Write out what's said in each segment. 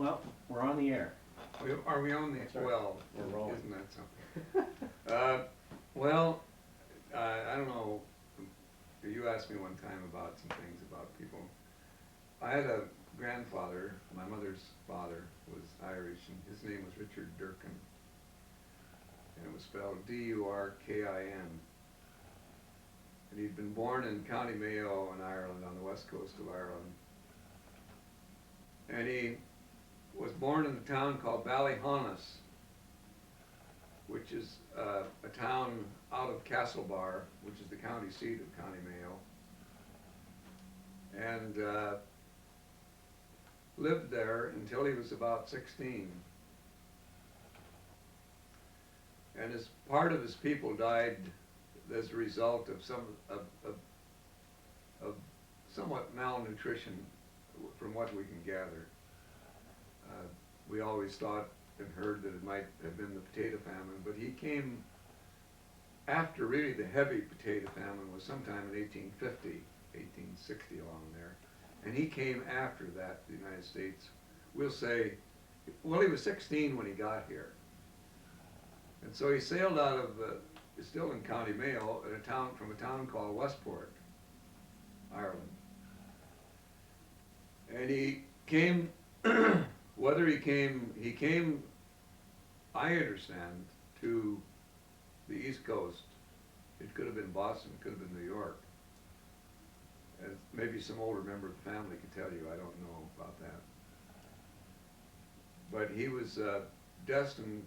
Well, we're on the air. Are we on the, That's right. well, We're rolling. isn't that something? Well, I don't know, you asked me one time about some things about people. I had a grandfather, my mother's father was Irish, and his name was Richard Durkin. And it was spelled D-U-R-K-I-N. And he'd been born in County Mayo in Ireland, on the west coast of Ireland. And he was born in a town called Ballyhaunis, which is a town out of Castlebar, which is the county seat of County Mayo. And lived there until he was about 16. And as part of his people died as a result of somewhat malnutrition, from what we can gather. We always thought and heard that it might have been the potato famine, but he came after really the heavy potato famine was sometime in 1850, 1860 along there. And he came after that to the United States. We'll say, well, he was 16 when he got here. And so he sailed out of, still in County Mayo, from a town called Westport, Ireland. And he came, he came, I understand, to the East Coast. It could have been Boston, it could have been New York. And maybe some older member of the family could tell you, I don't know about that. But he was destined,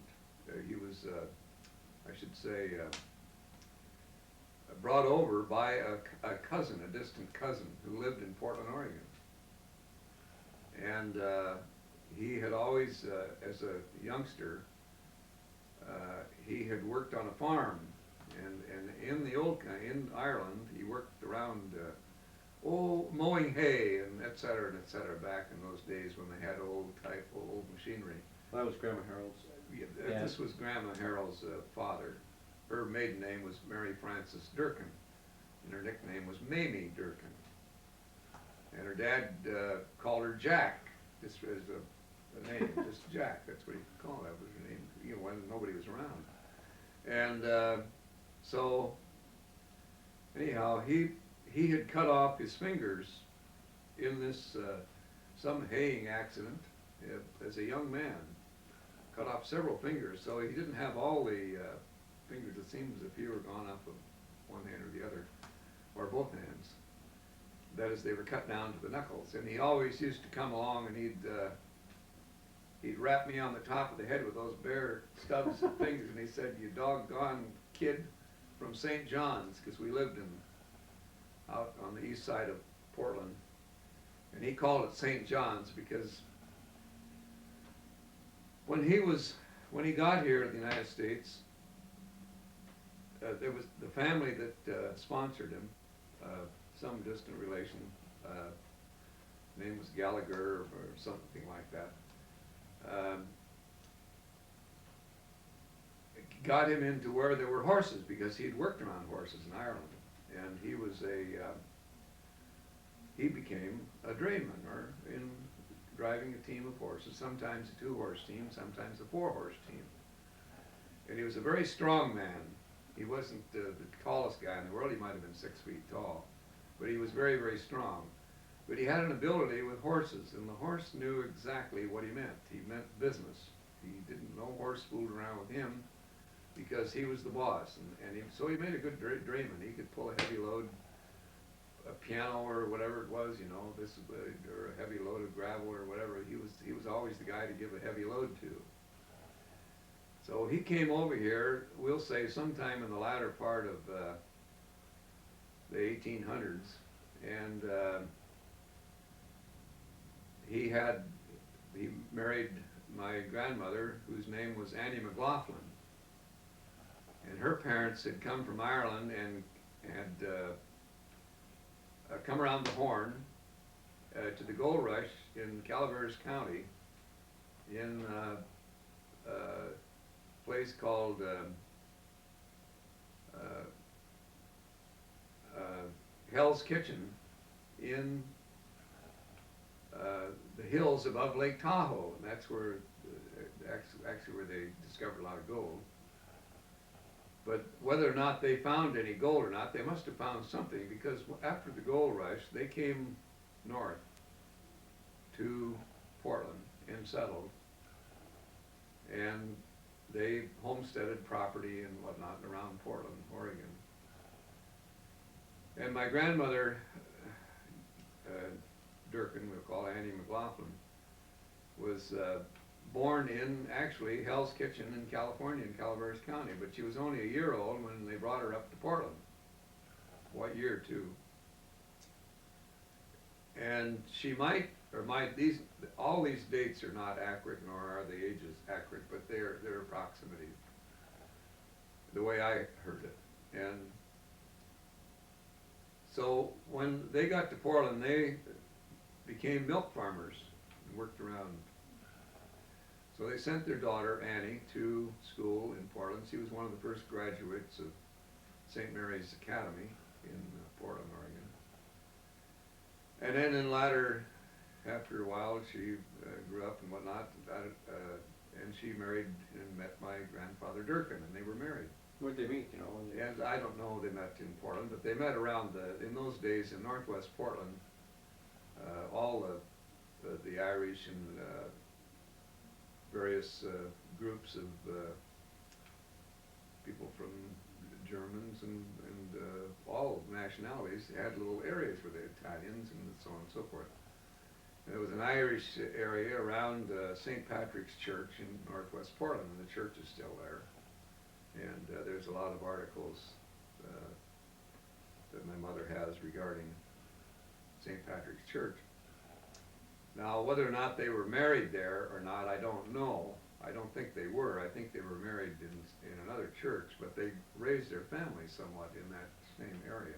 he was, I should say, brought over by a cousin, a distant cousin, who lived in Portland, Oregon. And he had always, as a youngster, he had worked on a farm. And in the in Ireland, he worked around mowing hay and et cetera, back in those days when they had old machinery. Well, that was Grandma Harold's. Yeah. This was Grandma Harold's father. Her maiden name was Mary Frances Durkin, and her nickname was Mamie Durkin. And her dad called her Jack, just as a name, just Jack. That's what he called her. That was her name, you know, when nobody was around. And so, anyhow, he had cut off his fingers in this some haying accident as a young man. Cut off several fingers, so he didn't have all the fingers. It seems as if he were gone off of one hand or the other, or both hands. That is, they were cut down to the knuckles. And he always used to come along and he'd rap me on the top of the head with those bare stubs of fingers, and he said, "You doggone kid from St. John's," because we lived out on the east side of Portland. And he called it St. John's because when he got here to the United States, there was the family that sponsored him, some distant relation, name was Gallagher or something like that, got him into where there were horses because he had worked around horses in Ireland, and he became a drayman, or in driving a team of horses, sometimes a 2-horse team, sometimes a 4-horse team. And he was a very strong man. He wasn't the tallest guy in the world. He might have been 6 feet tall, but he was very, very strong. But he had an ability with horses, and the horse knew exactly what he meant. He meant business. No horse fooled around with him because he was the boss. So he made a good drayman. He could pull a heavy load, a piano or whatever it was, you know, or a heavy load of gravel or whatever. He was always the guy to give a heavy load to. So he came over here, we'll say sometime in the latter part of the 1800s, and he married my grandmother, whose name was Annie McLaughlin. And her parents had come from Ireland and had come around the Horn to the gold rush in Calaveras County in a place called Hells Kitchen in the hills above Lake Tahoe, and that's where, actually where they discovered a lot of gold. But whether or not they found any gold or not, they must have found something, because after the gold rush, they came north to Portland and settled, and they homesteaded property and whatnot around Portland, Oregon. And my grandmother, Durkin, we'll call Annie McLaughlin, was born in actually Hell's Kitchen in California, in Calaveras County, but she was only a year old when they brought her up to Portland. What year, too? And she might, or might, all these dates are not accurate, nor are the ages accurate, but they're approximative, the way I heard it. And so when they got to Portland, they became milk farmers and worked around. So they sent their daughter, Annie, to school in Portland. She was one of the first graduates of St. Mary's Academy in Portland, Oregon. And then after a while, she grew up and whatnot, and she married and met my grandfather Durkin, and they were married. Where'd they meet, you know? When they... And I don't know, they met in Portland, but they met around in those days in northwest Portland, all the Irish and various groups of people from Germans and all nationalities had little areas where they had Italians and so on and so forth. And there was an Irish area around St. Patrick's Church in northwest Portland, and the church is still there. And there's a lot of articles that my mother has regarding St. Patrick's Church. Now, whether or not they were married there or not, I don't know. I don't think they were. I think they were married in another church, but they raised their family somewhat in that same area.